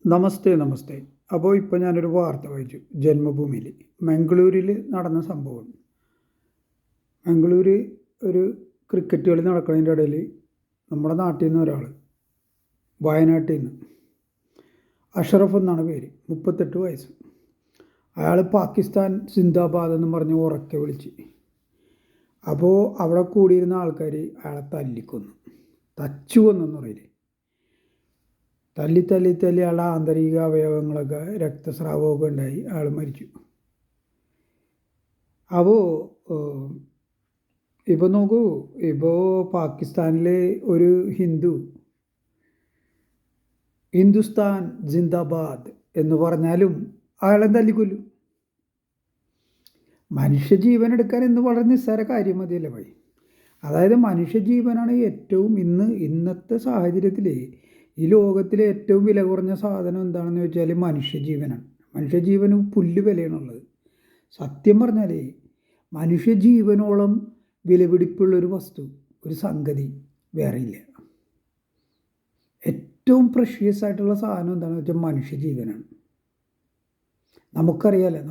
നമസ്തേ നമസ്തേ. അപ്പോൾ ഇപ്പോൾ ഞാനൊരു വാർത്ത വായിച്ചു. ജന്മഭൂമിയിൽ മംഗളൂരിൽ നടന്ന സംഭവം. മംഗളൂർ ഒരു ക്രിക്കറ്റ് കളി നടക്കുന്നതിൻ്റെ ഇടയിൽ നമ്മുടെ നാട്ടിൽ നിന്ന് ഒരാൾ, വയനാട്ടിൽ നിന്ന്, അഷറഫ് എന്നാണ് പേര്, 38 വയസ്സ്. അയാൾ പാകിസ്ഥാൻ സിന്ദാബാദ് എന്ന് പറഞ്ഞ് ഉറക്കെ വിളിച്ച്. അപ്പോൾ അവിടെ കൂടിയിരുന്ന ആൾക്കാർ അയാളെ തല്ലിക്കൊന്നു, തച്ചു കൊന്നെന്ന് പറയില്ലേ. തല്ലി തല്ലി തല്ലി അയാളുടെ ആന്തരിക അവയവങ്ങളൊക്കെ രക്തസ്രാവമൊക്കെ ഉണ്ടായി അയാൾ മരിച്ചു. അപ്പോൾ ഇപ്പോൾ നോക്കൂ, ഇപ്പോൾ പാകിസ്ഥാനിലെ ഒരു ഹിന്ദുസ്ഥാൻ ജിന്ദാബാദ് എന്ന് പറഞ്ഞാലും അയാളെ തല്ലിക്കൊല്ലും. മനുഷ്യജീവൻ എടുക്കാൻ ഇന്ന് വളരെ നിസ്സാര കാര്യം മതിയല്ലേ ഭായി. അതായത് മനുഷ്യജീവനാണ് ഏറ്റവും ഇന്നത്തെ സാഹചര്യത്തിൽ ഈ ലോകത്തിലെ ഏറ്റവും വില കുറഞ്ഞ സാധനം എന്താണെന്ന് വെച്ചാൽ മനുഷ്യജീവനാണ്. മനുഷ്യജീവന് പുല്ല് വിലയാണുള്ളത്. സത്യം പറഞ്ഞാൽ മനുഷ്യജീവനോളം വിലപിടിപ്പുള്ളൊരു വസ്തു, ഒരു സംഗതി വേറെയില്ല. ഏറ്റവും പ്രഷ്യസ് ആയിട്ടുള്ള സാധനം എന്താണെന്ന് വെച്ചാൽ മനുഷ്യജീവനാണ്. നമുക്കറിയാമല്ലോ,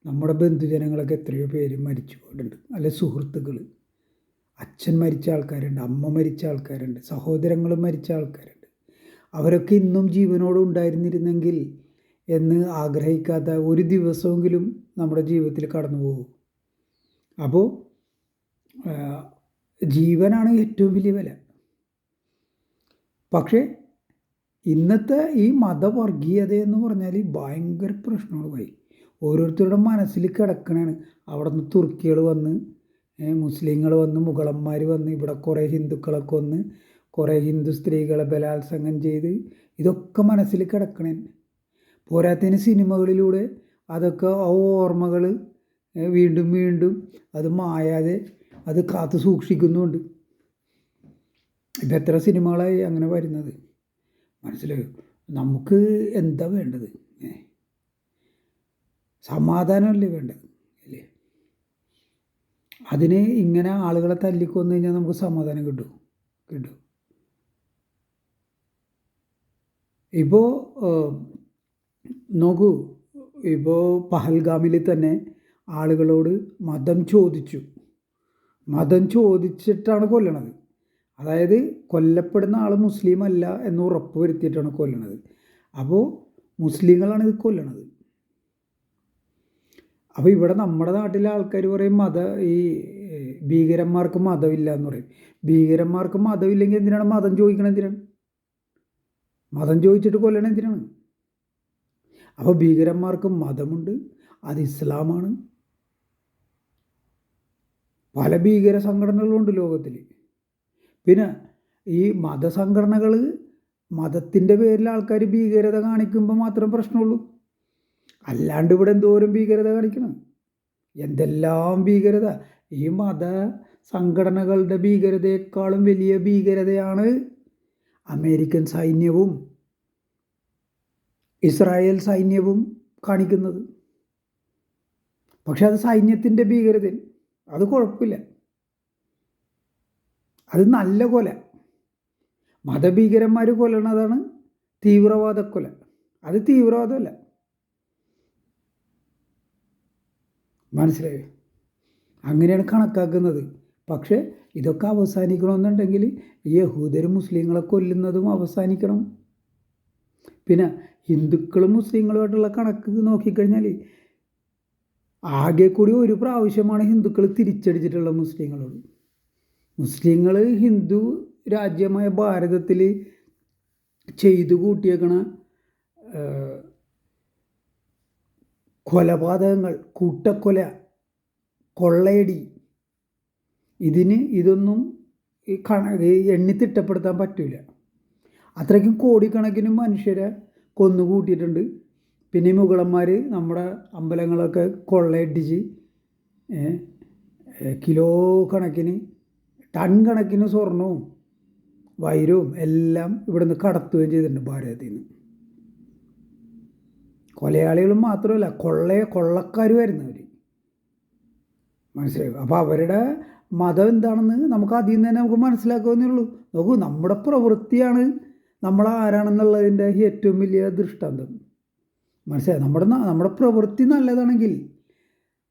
നമ്മുടെ ബന്ധുജനങ്ങളൊക്കെ എത്രയോ പേര് മരിച്ചു പോയിട്ടുണ്ട്. അല്ലെ, സുഹൃത്തുക്കൾ, അച്ഛൻ മരിച്ച ആൾക്കാരുണ്ട്, അമ്മ മരിച്ച ആൾക്കാരുണ്ട്, സഹോദരങ്ങൾ മരിച്ച ആൾക്കാരുണ്ട്. അവരൊക്കെ ഇന്നും ജീവനോട് ഉണ്ടായിരുന്നിരുന്നെങ്കിൽ എന്ന് ആഗ്രഹിക്കാത്ത ഒരു ദിവസമെങ്കിലും നമ്മുടെ ജീവിതത്തിൽ കടന്നു പോകും. അപ്പോൾ ജീവനാണ് ഏറ്റവും വലിയ വില. പക്ഷേ ഇന്നത്തെ ഈ മതവർഗീയത എന്ന് പറഞ്ഞാൽ ഭയങ്കര പ്രശ്നമാണ് പോയി. ഓരോരുത്തരുടെ മനസ്സിൽ കിടക്കണതാണ്. അവിടെ നിന്ന് തുർക്കികൾ വന്ന്, മുസ്ലിങ്ങൾ വന്ന്, മുഗളന്മാർ വന്ന്, ഇവിടെ കുറേ ഹിന്ദുക്കളൊക്കെ വന്ന്, കുറേ ഹിന്ദു സ്ത്രീകളെ ബലാത്സംഗം ചെയ്ത്, ഇതൊക്കെ മനസ്സിൽ കിടക്കണേ. പോരാത്തതിന് സിനിമകളിലൂടെ അതൊക്കെ ഓർമ്മകൾ വീണ്ടും വീണ്ടും അത് മായാതെ അത് കാത്തു സൂക്ഷിക്കുന്നുണ്ട്. ഇപ്പം എത്ര സിനിമകളായി അങ്ങനെ വരുന്നത്, മനസ്സിലായോ? നമുക്ക് എന്താ വേണ്ടത്? സമാധാനമല്ലേ വേണ്ടത്, അല്ലേ? അതിന് ഇങ്ങനെ ആളുകളെ തല്ലിക്കൊന്നു കഴിഞ്ഞാൽ നമുക്ക് സമാധാനം കിട്ടും? ഇപ്പോൾ നോക്കൂ, ഇപ്പോൾ പഹൽഗാമിൽ തന്നെ ആളുകളോട് മതം ചോദിച്ചിട്ടാണ് കൊല്ലണത്. അതായത് കൊല്ലപ്പെടുന്ന ആൾ മുസ്ലിം അല്ല എന്ന് ഉറപ്പ് വരുത്തിയിട്ടാണ് കൊല്ലണത്. അപ്പോൾ മുസ്ലിങ്ങളാണ് ഇത് കൊല്ലണത്. അപ്പോൾ ഇവിടെ നമ്മുടെ നാട്ടിലെ ആൾക്കാർ പറയും ഈ ഭീകരന്മാർക്ക് മതമില്ല എന്ന് പറയും. ഭീകരന്മാർക്ക് മതമില്ലെങ്കിൽ എന്തിനാണ് മതം ചോദിക്കണം? എന്തിനാണ് മതം ചോദിച്ചിട്ട് കൊല്ലണം? എന്തിനാണ്? അപ്പോൾ ഭീകരന്മാർക്ക് മതമുണ്ട്, അത് ഇസ്ലാമാണ്. പല ഭീകര സംഘടനകളുണ്ട് ലോകത്തിൽ. പിന്നെ ഈ മതസംഘടനകൾ, മതത്തിൻ്റെ പേരിൽ ആൾക്കാർ ഭീകരത കാണിക്കുമ്പോൾ മാത്രം പ്രശ്നമുള്ളൂ. അല്ലാണ്ട് ഇവിടെ എന്തോരം ഭീകരത കാണിക്കണം, എന്തെല്ലാം ഭീകരത! ഈ മത സംഘടനകളുടെ ഭീകരതയെക്കാളും വലിയ ഭീകരതയാണ് അമേരിക്കൻ സൈന്യവും ഇസ്രായേൽ സൈന്യവും കാണിക്കുന്നത്. പക്ഷെ അത് സൈന്യത്തിൻ്റെ ഭീകരത, അത് കുഴപ്പമില്ല, അത് നല്ല കൊല. മതഭീകരന്മാർ കൊല്ലണതാണ് തീവ്രവാദ കൊല. അത് തീവ്രവാദമല്ല, മനസ്സിലായോ? അങ്ങനെയാണ് കണക്കാക്കുന്നത്. പക്ഷേ ഇതൊക്കെ അവസാനിക്കണമെന്നുണ്ടെങ്കിൽ ഈ യഹൂദരും മുസ്ലിങ്ങളെ കൊല്ലുന്നതും അവസാനിക്കണം. പിന്നെ ഹിന്ദുക്കളും മുസ്ലിങ്ങളുമായിട്ടുള്ള കണക്ക് നോക്കിക്കഴിഞ്ഞാൽ ആകെ കൂടി ഒരു പ്രാവശ്യമാണ് ഹിന്ദുക്കൾ തിരിച്ചടിച്ചിട്ടുള്ള മുസ്ലിങ്ങളോട്. മുസ്ലിങ്ങൾ ഹിന്ദു രാജ്യമായ ഭാരതത്തിൽ ചെയ്തു കൂട്ടിയേക്കണ കൊലപാതകങ്ങൾ, കൂട്ടക്കൊല, കൊള്ളയടി, ഇതൊന്നും എണ്ണി തിട്ടപ്പെടുത്താൻ പറ്റില്ല. അത്രയ്ക്കും കോടിക്കണക്കിന് മനുഷ്യരെ കൊന്നുകൂട്ടിയിട്ടുണ്ട്. പിന്നെ മുഗളന്മാർ നമ്മുടെ അമ്പലങ്ങളൊക്കെ കൊള്ളയടിച്ച് കിലോ കണക്കിന്, ടൺ കണക്കിന് സ്വർണവും വൈരവും എല്ലാം ഇവിടുന്ന് കടത്തുകയും ചെയ്തിട്ടുണ്ട് ഭാരതത്തിൽ നിന്ന്. കൊലയാളികളും മാത്രമല്ല, കൊള്ളക്കാരുമായിരുന്നു അവർ, മനസ്സിലായോ? അപ്പോൾ അവരുടെ മതം എന്താണെന്ന് നമുക്ക് അതിൽ നിന്ന് തന്നെ നമുക്ക് മനസ്സിലാക്കാവുന്നേ ഉള്ളൂ. നോക്കൂ, നമ്മുടെ പ്രവൃത്തിയാണ് നമ്മൾ ആരാണെന്നുള്ളതിൻ്റെ ഏറ്റവും വലിയ ദൃഷ്ടാന്തം. മനസ്സിലായി? നമ്മുടെ പ്രവൃത്തി നല്ലതാണെങ്കിൽ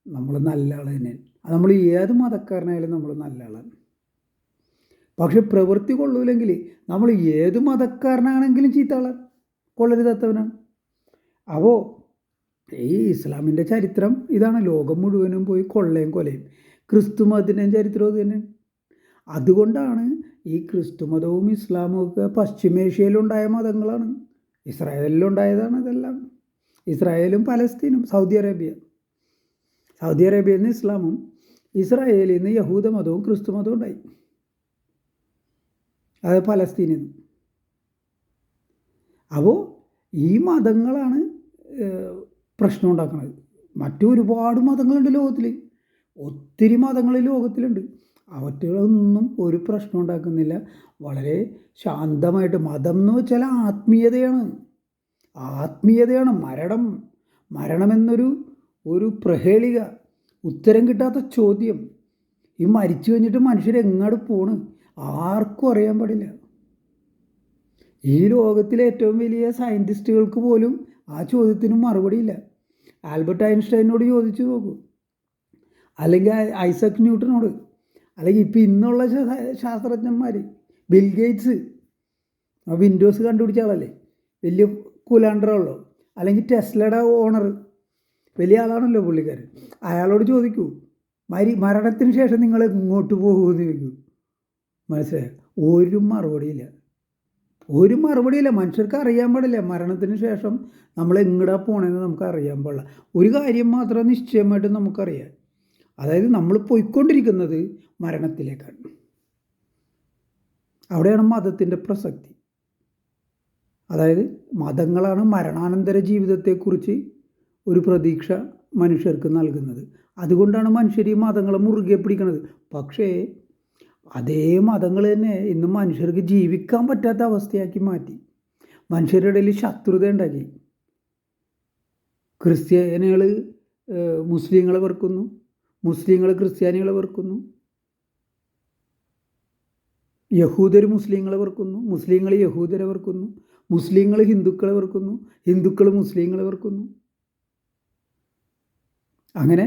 നമ്മൾ നല്ല ആൾ തന്നെ. അത് നമ്മൾ ഏത് മതക്കാരനായാലും നമ്മൾ നല്ല ആളാണ്. പക്ഷെ പ്രവൃത്തി കൊള്ളൂലെങ്കിൽ നമ്മൾ ഏത് മതക്കാരനാണെങ്കിലും ചീത്ത ആളാണ്, കൊള്ളരുതാത്തവനാണ്. അപ്പോൾ ഈ ഇസ്ലാമിൻ്റെ ചരിത്രം ഇതാണ്. ലോകം മുഴുവനും പോയി കൊള്ളയും കൊലയും. ക്രിസ്തു മതത്തിൻ്റെയും ചരിത്രം അത് തന്നെയാണ്. അതുകൊണ്ടാണ് ഈ ക്രിസ്തു മതവും ഇസ്ലാമും ഒക്കെ പശ്ചിമേഷ്യയിലുണ്ടായ മതങ്ങളാണ്. ഇസ്രായേലിലുണ്ടായതാണ് ഇതെല്ലാം. ഇസ്രായേലും പലസ്തീനും, സൗദി അറേബ്യയിൽ നിന്ന് ഇസ്ലാമും ഇസ്രായേലിൽ നിന്ന് യഹൂദ മതവും ക്രിസ്തു മതവും ഉണ്ടായി. അത് പലസ്തീനിൽ നിന്ന്. അപ്പോൾ ഈ മതങ്ങളാണ് പ്രശ്നം ഉണ്ടാക്കുന്നത്. മറ്റൊരുപാട് മതങ്ങളുണ്ട് ലോകത്തിൽ, ഒത്തിരി മതങ്ങൾ ലോകത്തിലുണ്ട്. അവറ്റകളൊന്നും ഒരു പ്രശ്നം ഉണ്ടാക്കുന്നില്ല. വളരെ ശാന്തമായിട്ട്. മതം എന്ന് വെച്ചാൽ ആത്മീയതയാണ്. മരണമെന്നൊരു പ്രഹേളിക, ഉത്തരം കിട്ടാത്ത ചോദ്യം. ഈ മരിച്ചു കഴിഞ്ഞിട്ട് മനുഷ്യരെങ്ങോട്ട് പോണ് ആർക്കും അറിയാൻ പാടില്ല. ഈ ലോകത്തിലെ ഏറ്റവും വലിയ സയൻറ്റിസ്റ്റുകൾക്ക് പോലും ആ ചോദ്യത്തിന് മറുപടിയില്ല. ആൽബർട്ട് ഐൻസ്റ്റൈനോട് ചോദിച്ചു നോക്കൂ, അല്ലെങ്കിൽ ഐസക് ന്യൂട്ടനോട്, അല്ലെങ്കിൽ ഇപ്പം ഇന്നുള്ള ശാസ്ത്രജ്ഞന്മാർ, ബിൽ ഗേറ്റ്സ്, വിൻഡോസ് കണ്ടുപിടിച്ച ആളല്ലേ, വലിയ കുലാണ്ടറുള്ളൂ, അല്ലെങ്കിൽ ടെസ്ലയുടെ ഓണർ, വലിയ ആളാണല്ലോ പുള്ളിക്കാരൻ. അയാളോട് ചോദിക്കൂ, മരണത്തിന് ശേഷം നിങ്ങൾ എങ്ങോട്ട് പോകുമെന്ന് ചോദിക്കൂ. മനസ്സിലായോ? ഒരു മറുപടിയില്ല. മനുഷ്യർക്ക് അറിയാൻ പാടില്ല. മരണത്തിന് ശേഷം നമ്മൾ എങ്ങടാ പോകണമെന്ന് നമുക്ക് അറിയാൻ പാടില്ല. ഒരു കാര്യം മാത്രം നിശ്ചയമായിട്ട് നമുക്കറിയാം, അതായത് നമ്മൾ പോയിക്കൊണ്ടിരിക്കുന്നത് മരണത്തിലേക്കാണ്. അവിടെയാണ് മതത്തിൻ്റെ പ്രസക്തി. അതായത് മതങ്ങളാണ് മരണാനന്തര ജീവിതത്തെക്കുറിച്ച് ഒരു പ്രതീക്ഷ മനുഷ്യർക്ക് നൽകുന്നത്. അതുകൊണ്ടാണ് മനുഷ്യർ ഈ മതങ്ങളെ മുറുകെ പിടിക്കുന്നത്. പക്ഷേ അതേ മതങ്ങൾ തന്നെ ഇന്ന് മനുഷ്യർക്ക് ജീവിക്കാൻ പറ്റാത്ത അവസ്ഥയാക്കി മാറ്റി. മനുഷ്യരുടെ ഇടയിൽ ശത്രുത ഉണ്ടാക്കി. ക്രിസ്ത്യാനികൾ മുസ്ലിങ്ങളെ വെറുക്കുന്നു, മുസ്ലിങ്ങൾ ക്രിസ്ത്യാനികളെ വെറുക്കുന്നു, യഹൂദർ മുസ്ലിങ്ങളെ വെറുക്കുന്നു, മുസ്ലിങ്ങൾ യഹൂദരെ വെറുക്കുന്നു, മുസ്ലിങ്ങൾ ഹിന്ദുക്കളെ വെറുക്കുന്നു, ഹിന്ദുക്കൾ മുസ്ലിങ്ങളെ വെറുക്കുന്നു. അങ്ങനെ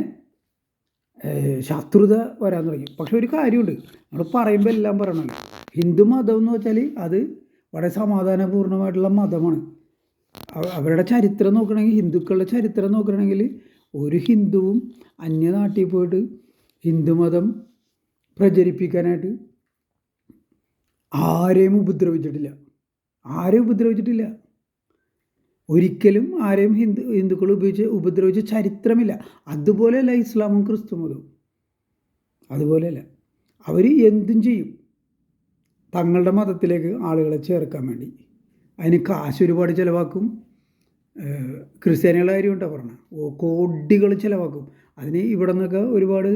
ശത്രുത വരാൻ തുടങ്ങി. പക്ഷെ ഒരു കാര്യമുണ്ട്, നമ്മൾ പറയുമ്പോൾ എല്ലാം പറയണം. ഹിന്ദു മതം എന്ന് വെച്ചാൽ അത് വളരെ സമാധാനപൂർണ്ണമായിട്ടുള്ള മതമാണ്. അവരുടെ ചരിത്രം നോക്കണമെങ്കിൽ, ഹിന്ദുക്കളുടെ ചരിത്രം നോക്കണമെങ്കിൽ, ഒരു ഹിന്ദുവും അന്യനാട്ടിൽ പോയിട്ട് ഹിന്ദുമതം പ്രചരിപ്പിക്കാനായിട്ട് ആരെയും ഉപദ്രവിച്ചിട്ടില്ല. ഒരിക്കലും ആരെയും ഹിന്ദുക്കൾ ഉപദ്രവിച്ച ചരിത്രമില്ല. അതുപോലെയല്ല ഇസ്ലാമും ക്രിസ്തു മതവും. അതുപോലെയല്ല. അവർ എന്തും ചെയ്യും തങ്ങളുടെ മതത്തിലേക്ക് ആളുകളെ ചേർക്കാൻ വേണ്ടി. അതിന് കാശ് ഒരുപാട് ചിലവാക്കും. ക്രിസ്ത്യാനികളുടെ കാര്യം കൊണ്ടാണ് പറഞ്ഞത്, കോടികൾ ചിലവാക്കും. അതിന് ഇവിടെ നിന്നൊക്കെ ഒരുപാട്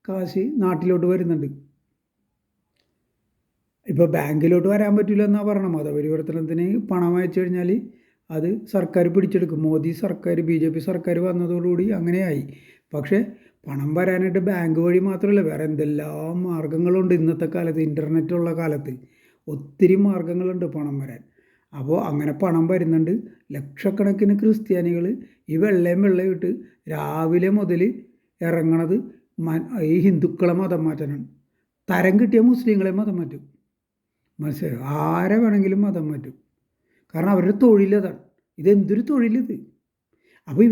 കാശ് നാട്ടിലോട്ട് വരുന്നുണ്ട്. ഇപ്പോൾ ബാങ്കിലോട്ട് വരാൻ പറ്റില്ല എന്നാണ് പറഞ്ഞത്. മതപരിവർത്തനത്തിന് പണം അയച്ചു കഴിഞ്ഞാൽ അത് സർക്കാർ പിടിച്ചെടുക്കും. മോദി സർക്കാർ, BJP സർക്കാർ വന്നതോടുകൂടി അങ്ങനെയായി. പക്ഷേ പണം വരാനായിട്ട് ബാങ്ക് വഴി മാത്രമല്ല, വേറെ എന്തെല്ലാം മാർഗങ്ങളുണ്ട്. ഇന്നത്തെ കാലത്ത്, ഇൻ്റർനെറ്റുള്ള കാലത്ത് ഒത്തിരി മാർഗങ്ങളുണ്ട് പണം വരാൻ. അപ്പോൾ അങ്ങനെ പണം വരുന്നുണ്ട്. ലക്ഷക്കണക്കിന് ക്രിസ്ത്യാനികൾ ഈ വെള്ളയും ഇട്ട് രാവിലെ മുതൽ ഇറങ്ങണത് ഈ ഹിന്ദുക്കളെ മതം മാറ്റാനാണ്. തരം കിട്ടിയ മുസ്ലിങ്ങളെ മതം മാറ്റും. മനസ്സിലായോ? ആരെ വേണമെങ്കിലും മതം മാറ്റും. കാരണം അവരുടെ തൊഴിലതാണ്. ഇതെന്തൊരു തൊഴിലിത്. അപ്പോൾ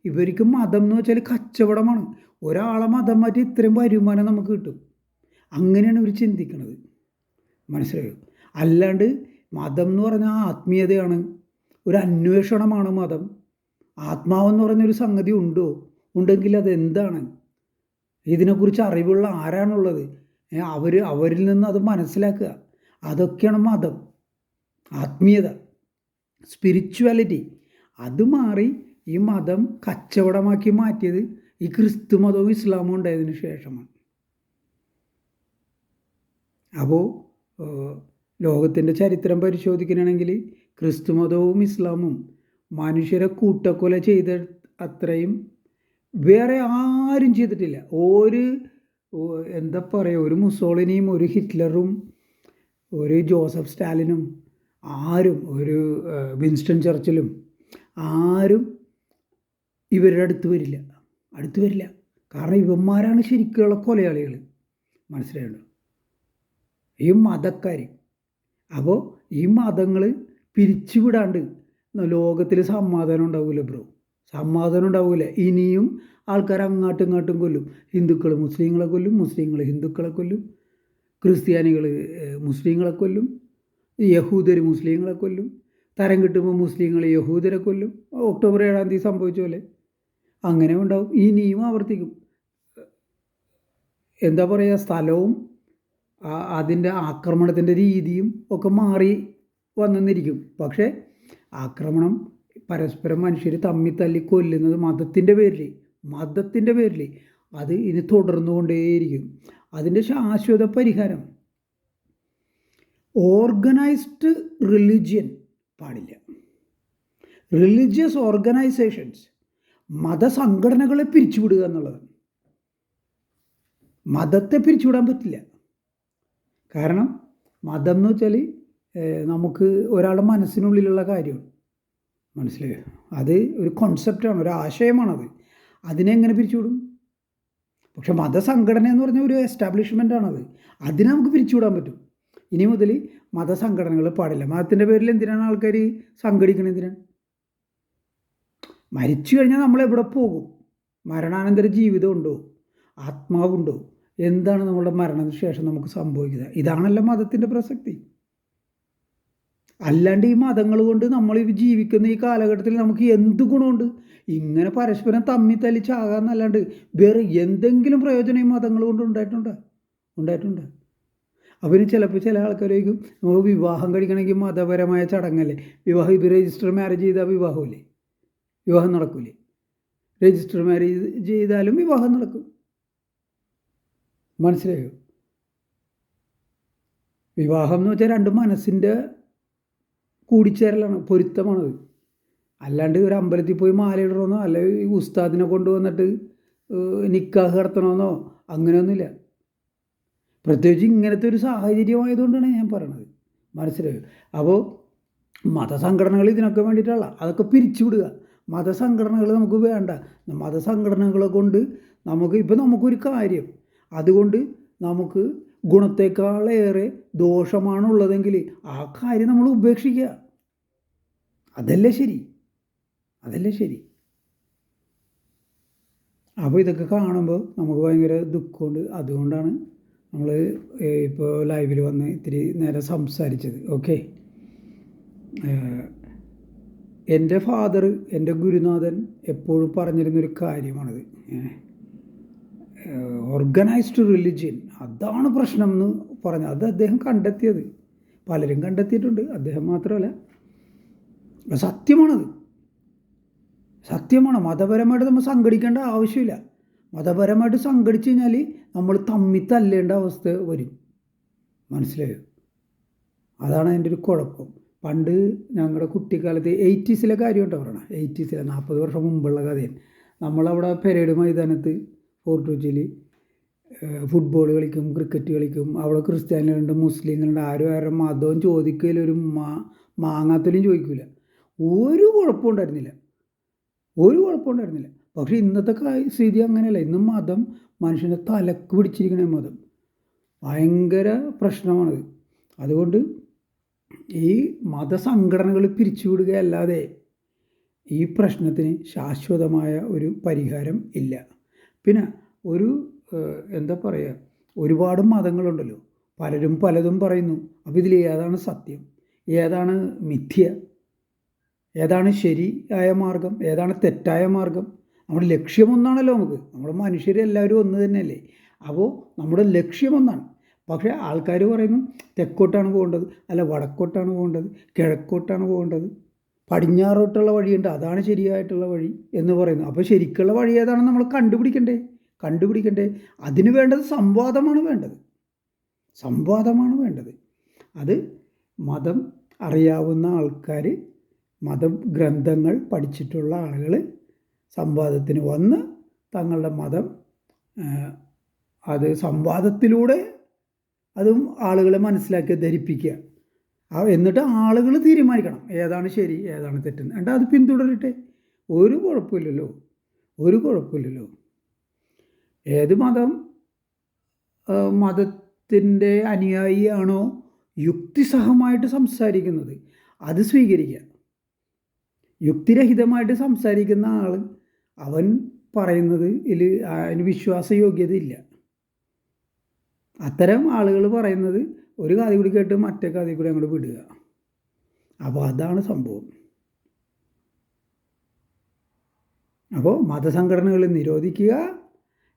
ഇവർക്ക് മതം എന്ന് വെച്ചാൽ കച്ചവടമാണ്. ഒരാളെ മതം മാറ്റി ഇത്രയും വരുമാനം നമുക്ക് കിട്ടും. അങ്ങനെയാണ് ഇവർ ചിന്തിക്കുന്നത്. മനസ്സിലായോ? അല്ലാണ്ട് മതം എന്ന് പറഞ്ഞാൽ ആത്മീയതയാണ്, ഒരു അന്വേഷണമാണ് മതം. ആത്മാവെന്ന് പറഞ്ഞൊരു സംഗതി ഉണ്ടെങ്കിൽ അതെന്താണ്? ഇതിനെക്കുറിച്ച് അറിവുള്ള ആരാണുള്ളത്? അവരിൽ നിന്ന് അത് മനസ്സിലാക്കുക. അതൊക്കെയാണ് മതം, ആത്മീയത, സ്പിരിച്വാലിറ്റി. അത് മാറി ഈ മതം കച്ചവടമാക്കി മാറ്റിയത് ഈ ക്രിസ്തു മതവും ഇസ്ലാമും ഉണ്ടായതിനു ശേഷമാണ്. അപ്പോൾ ലോകത്തിൻ്റെ ചരിത്രം പരിശോധിക്കുകയാണെങ്കിൽ ക്രിസ്തു മതവും ഇസ്ലാമും മനുഷ്യരെ കൂട്ടക്കൊല ചെയ്ത അത്രയും വേറെ ആരും ചെയ്തിട്ടില്ല. എന്താ പറയുക, ഒരു മുസോളിനിയും ഒരു ഹിറ്റ്ലറും ഒരു ജോസഫ് സ്റ്റാലിനും ആരും ഒരു വിൻസ്റ്റൺ ചർച്ചിലും ആരും ഇവരുടെ അടുത്ത് വരില്ല. കാരണം ഇവന്മാരാണ് ശരിക്കുള്ള കൊലയാളികൾ. മനസ്സിലായല്ലോ, ഈ മതക്കാർ. അപ്പോൾ ഈ മതങ്ങൾ പിരിച്ചുവിടാണ്ട് ലോകത്തിൽ സമാധാനം ഉണ്ടാവില്ല ബ്രോ, സമാധാനം ഉണ്ടാവില്ല. ഇനിയും ആൾക്കാർ അങ്ങോട്ടും ഇങ്ങോട്ടും കൊല്ലും. ഹിന്ദുക്കൾ മുസ്ലിങ്ങളെ കൊല്ലും, മുസ്ലിങ്ങൾ ഹിന്ദുക്കളെ കൊല്ലും, ക്രിസ്ത്യാനികൾ മുസ്ലിങ്ങളെ കൊല്ലും, യഹൂദർ മുസ്ലിങ്ങളെ കൊല്ലും, തരം കിട്ടുമ്പോൾ മുസ്ലിങ്ങൾ യഹൂദരെ കൊല്ലും. ഒക്ടോബർ 7-ാം തീയതി സംഭവിച്ച പോലെ അങ്ങനെ ഉണ്ടാവും. ഇനിയും ആവർത്തിക്കും. എന്താ പറയുക, സ്ഥലവും അതിൻ്റെ ആക്രമണത്തിൻ്റെ രീതിയും ഒക്കെ മാറി വന്നെന്നിരിക്കും. പക്ഷേ ആക്രമണം പരസ്പരം മനുഷ്യർ തമ്മിൽ തല്ലി കൊല്ലുന്നത് മതത്തിൻ്റെ പേരിൽ അത് ഇനി തുടർന്നുകൊണ്ടേയിരിക്കും. അതിൻ്റെ ശാശ്വത പരിഹാരം ഓർഗനൈസ്ഡ് റിലിജിയൻ പാടില്ല. റിലീജിയസ് ഓർഗനൈസേഷൻസ്, മതസംഘടനകളെ പിരിച്ചുവിടുക എന്നുള്ളതാണ്. മതത്തെ പിരിച്ചുവിടാൻ പറ്റില്ല. കാരണം മതം എന്ന് വെച്ചാൽ നമുക്ക് ഒരാളുടെ മനസ്സിനുള്ളിലുള്ള കാര്യമാണ്. മനസ്സിലായോ? അത് ഒരു കോൺസെപ്റ്റാണ്, ഒരു ആശയമാണത്. അതിനെങ്ങനെ പിരിച്ചുവിടും? പക്ഷെ മതസംഘടന എന്ന് പറഞ്ഞാൽ ഒരു എസ്റ്റാബ്ലിഷ്മെൻ്റാണത്. അതിനെ നമുക്ക് പിരിച്ചുവിടാൻ പറ്റും. ഇനി മുതൽ മതസംഘടനകൾ പാടില്ല. മതത്തിൻ്റെ പേരിൽ എന്തിനാണ് ആൾക്കാർ സംഘടിക്കണം? എന്തിനാണ്? മരിച്ചു കഴിഞ്ഞാൽ നമ്മളെവിടെ പോകും? മരണാനന്തര ജീവിതം ഉണ്ടോ? ആത്മാവുണ്ടോ? എന്താണ് നമ്മളുടെ മരണത്തിന് ശേഷം നമുക്ക് സംഭവിക്കുന്നത്? ഇതാണല്ലോ മതത്തിൻ്റെ പ്രസക്തി. അല്ലാണ്ട് ഈ മതങ്ങൾ കൊണ്ട് നമ്മൾ ജീവിക്കുന്ന ഈ കാലഘട്ടത്തിൽ നമുക്ക് എന്ത് ഗുണമുണ്ട്? ഇങ്ങനെ പരസ്പരം തമ്മിൽ തല്ലിച്ചാകാന്നല്ലാണ്ട് വേറെ എന്തെങ്കിലും പ്രയോജനം ഈ മതങ്ങൾ കൊണ്ട് ഉണ്ടായിട്ടുണ്ട്. അവർ ചിലപ്പോൾ ചില ആൾക്കാരേക്കും നമുക്ക് വിവാഹം കഴിക്കണമെങ്കിൽ മതപരമായ ചടങ്ങല്ലേ വിവാഹം. ഇത് രജിസ്റ്റർ മാരേജ് ചെയ്താൽ വിവാഹം നടക്കൂലേ? രജിസ്റ്റർ മാരേജ് ചെയ്താലും വിവാഹം നടക്കും. മനസ്സിലായോ? വിവാഹം എന്ന് വെച്ചാൽ രണ്ട് മനസ്സിൻ്റെ കൂടിച്ചേരലാണ്, പൊരുത്തമാണത്. അല്ലാണ്ട് ഒരു അമ്പലത്തിൽ പോയി മാലയിടണമെന്നോ അല്ലെങ്കിൽ ഉസ്താദിനെ കൊണ്ടുവന്നിട്ട് നിക്കാഹ് നടത്തണമെന്നോ അങ്ങനെയൊന്നുമില്ല. പ്രത്യേകിച്ച് ഇങ്ങനത്തെ ഒരു സാഹചര്യമായതുകൊണ്ടാണ് ഞാൻ പറയണത്. മനസ്സിലായോ? അപ്പോൾ മതസംഘടനകൾ ഇതിനൊക്കെ വേണ്ടിയിട്ടുള്ള അതൊക്കെ പിരിച്ചുവിടുക. മതസംഘടനകൾ നമുക്ക് വേണ്ട. മതസംഘടനകളെ കൊണ്ട് നമുക്കൊരു കാര്യം അതുകൊണ്ട് നമുക്ക് ഗുണത്തേക്കാളേറെ ദോഷമാണുള്ളതെങ്കിൽ ആ കാര്യം നമ്മൾ ഉപേക്ഷിക്കുക. അതല്ലേ ശരി. അപ്പോൾ ഇതൊക്കെ കാണുമ്പോൾ നമുക്ക് ഭയങ്കര ദുഃഖമുണ്ട്. അതുകൊണ്ടാണ് നമ്മൾ ഇപ്പോൾ ലൈവിൽ വന്ന് ഇത്തിരി നേരം സംസാരിച്ചത്. ഓക്കെ, എൻ്റെ ഫാദർ, എൻ്റെ ഗുരുനാഥൻ എപ്പോഴും പറഞ്ഞിരുന്നൊരു കാര്യമാണിത്. ഓർഗനൈസ്ഡ് റിലിജിയൻ അതാണ് പ്രശ്നം എന്ന് പറഞ്ഞത്. അത് അദ്ദേഹം കണ്ടെത്തിയത്, പലരും കണ്ടെത്തിയിട്ടുണ്ട്, അദ്ദേഹം മാത്രമല്ല. സത്യമാണ്. മതപരമായിട്ട് നമ്മൾ സംഘടിക്കേണ്ട ആവശ്യമില്ല. മതപരമായിട്ട് സംഘടിച്ചു കഴിഞ്ഞാൽ നമ്മൾ തമ്മിൽ തല്ലേണ്ട അവസ്ഥ വരും. മനസ്സിലായോ? അതാണ് അതിൻ്റെ ഒരു കുഴപ്പം. പണ്ട് ഞങ്ങളുടെ കുട്ടിക്കാലത്ത് 80s കാര്യമായിട്ടാണ് പറയണം. 80s 40 വർഷം മുമ്പുള്ള കഥയാണ്. നമ്മളവിടെ പെരേഡ് മൈതാനത്ത് ഫോർട്ട് കൊച്ചിയിൽ ഫുട്ബോൾ കളിക്കും, ക്രിക്കറ്റ് കളിക്കും. അവിടെ ക്രിസ്ത്യാനികളുണ്ട്, മുസ്ലിങ്ങളുണ്ട്. ആരും മതവും ചോദിക്കലും ഒരു മാങ്ങാത്തലും ചോദിക്കില്ല. ഒരു കുഴപ്പമുണ്ടായിരുന്നില്ല. പക്ഷേ ഇന്നത്തെ സ്ഥിതി അങ്ങനെയല്ല. ഇന്നും മതം മനുഷ്യനെ തലക്ക് പിടിച്ചിരിക്കണ മതം ഭയങ്കര പ്രശ്നമാണത്. അതുകൊണ്ട് ഈ മതസംഘടനകൾ പിരിച്ചുവിടുകയല്ലാതെ ഈ പ്രശ്നത്തിന് ശാശ്വതമായ ഒരു പരിഹാരം ഇല്ല. പിന്നെ എന്താ പറയുക, ഒരുപാട് മതങ്ങളുണ്ടല്ലോ, പലരും പലതും പറയുന്നു. അപ്പോൾ ഇതിൽ ഏതാണ് സത്യം, ഏതാണ് മിഥ്യ, ഏതാണ് ശരിയായ മാർഗം, ഏതാണ് തെറ്റായ മാർഗം? നമ്മുടെ ലക്ഷ്യമൊന്നാണല്ലോ. നമ്മൾ മനുഷ്യരെല്ലാവരും ഒന്ന് തന്നെയല്ലേ. അപ്പോൾ നമ്മുടെ ലക്ഷ്യമൊന്നാണ്. പക്ഷേ ആൾക്കാർ പറയുന്നു തെക്കോട്ടാണ് പോകേണ്ടത്, അല്ല വടക്കോട്ടാണ് പോകേണ്ടത്, കിഴക്കോട്ടാണ് പോകേണ്ടത്, പടിഞ്ഞാറോട്ടുള്ള വഴിയുണ്ട്, അതാണ് ശരിയായിട്ടുള്ള വഴി എന്ന് പറയുന്നു. അപ്പോൾ ശരിക്കുള്ള വഴി ഏതാണെന്ന് നമ്മൾ കണ്ടുപിടിക്കണ്ടേ? അതിന് വേണ്ടത് സംവാദമാണ് വേണ്ടത്. അത് മതം അറിയാവുന്ന ആൾക്കാർ, മതഗ്രന്ഥങ്ങൾ പഠിച്ചിട്ടുള്ള ആളുകൾ സംവാദത്തിന് വന്ന് തങ്ങളുടെ മതം അത് സംവാദത്തിലൂടെ അതും ആളുകളെ മനസ്സിലാക്കി ധരിപ്പിക്കുക. എന്നിട്ട് ആളുകൾ തീരുമാനിക്കണം ഏതാണ് ശരി ഏതാണ് തെറ്റെന്ന്. എന്നിട്ട് അത് പിന്തുടരട്ടെ. ഒരു കുഴപ്പമില്ലല്ലോ, ഒരു കുഴപ്പമില്ലല്ലോ. ഏത് മതത്തിൻ്റെ അനുയായിയാണോ യുക്തിസഹമായിട്ട് സംസാരിക്കുന്നത് അത് സ്വീകരിക്കുക. യുക്തിരഹിതമായിട്ട് സംസാരിക്കുന്ന ആൾ അവൻ പറയുന്നത് അതിന് വിശ്വാസയോഗ്യതയില്ല. അത്തരം ആളുകൾ പറയുന്നത് ഒരു കാതി കൂടി കേട്ട് മറ്റേ കാതി കൂടി അങ്ങോട്ട് വിടുക. അപ്പോൾ അതാണ് സംഭവം. അപ്പോൾ മതസംഘടനകൾ നിരോധിക്കുക.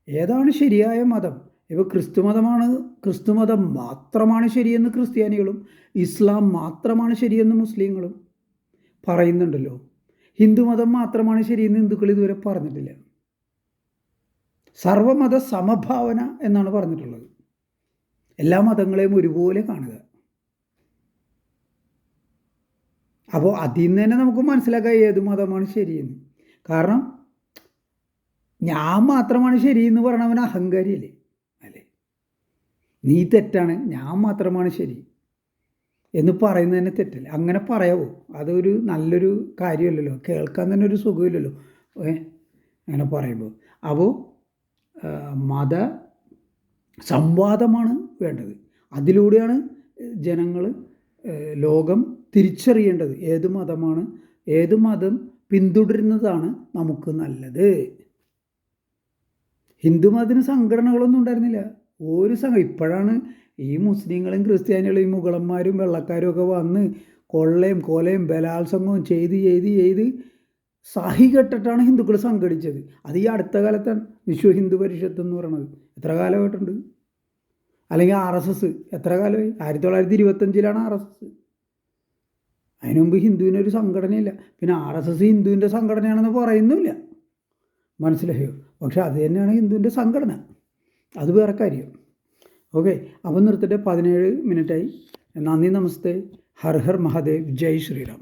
ഏതാണ് ശരിയായ മതം? ഇപ്പോൾ ക്രിസ്തുമതം മാത്രമാണ് ശരിയെന്ന് ക്രിസ്ത്യാനികളും ഇസ്ലാം മാത്രമാണ് ശരിയെന്ന് മുസ്ലിങ്ങളും പറയുന്നുണ്ടല്ലോ. ഹിന്ദുമതം മാത്രമാണ് ശരിയെന്ന് ഹിന്ദുക്കൾ ഇതുവരെ പറഞ്ഞിട്ടില്ല. സർവമത സമഭാവന എന്നാണ് പറഞ്ഞിട്ടുള്ളത്. എല്ലാ മതങ്ങളെയും ഒരുപോലെ കാണുക. അപ്പോൾ അതിൽ നിന്ന് തന്നെ നമുക്ക് മനസ്സിലാക്കാം ഏത് മതമാണ് ശരിയെന്ന്. കാരണം ഞാൻ മാത്രമാണ് ശരിയെന്ന് പറയണവൻ അഹങ്കാരിയല്ലേ? അല്ലേ? നീ തെറ്റാണ്, ഞാൻ മാത്രമാണ് ശരി എന്ന് പറയുന്നത് തന്നെ തെറ്റല്ലേ? അങ്ങനെ പറയാവോ? അതൊരു നല്ലൊരു കാര്യമല്ലല്ലോ, കേൾക്കാൻ തന്നെ ഒരു സുഖമില്ലല്ലോ അങ്ങനെ പറയുമ്പോൾ. അപ്പോൾ മത സംവാദമാണ് വേണ്ടത്. അതിലൂടെയാണ് ജനങ്ങൾ ലോകം തിരിച്ചറിയേണ്ടത് ഏത് മതമാണ്, ഏത് മതം പിന്തുടരുന്നതാണ് നമുക്ക് നല്ലത്. ഹിന്ദുമതത്തിന് സംഘടനകളൊന്നും ഉണ്ടായിരുന്നില്ല. ഒരു ഇപ്പോഴാണ് ഈ മുസ്ലിങ്ങളും ക്രിസ്ത്യാനികളും ഈ മുഗളന്മാരും വെള്ളക്കാരും ഒക്കെ വന്ന് കൊള്ളയും കൊലയും ബലാത്സംഗവും ചെയ്ത് സഹികെട്ടിട്ടാണ് ഹിന്ദുക്കൾ സംഘടിച്ചത്. അത് ഈ അടുത്ത കാലത്താണ് വിശ്വ ഹിന്ദു പരിഷത്ത് എന്ന് പറയുന്നത്. എത്ര കാലമായിട്ടുണ്ട്? അല്ലെങ്കിൽ RSS എത്ര കാലമായി? 1925 RSS. അതിനു മുമ്പ് ഹിന്ദുവിനൊരു സംഘടനയില്ല. പിന്നെ RSS ഹിന്ദുവിൻ്റെ സംഘടനയാണെന്ന് പറയുന്നില്ല, മനസ്സിലായോ? പക്ഷെ അത് തന്നെയാണ് ഹിന്ദുവിൻ്റെ സംഘടന. അത് വേറെ കാര്യം. ഓക്കെ, അപ്പം നിർത്തട്ടെ. 17 മിനിറ്റായി. നന്ദി, നമസ്തേ, ഹർ ഹർ മഹാദേവ്, ജയ് ശ്രീറാം.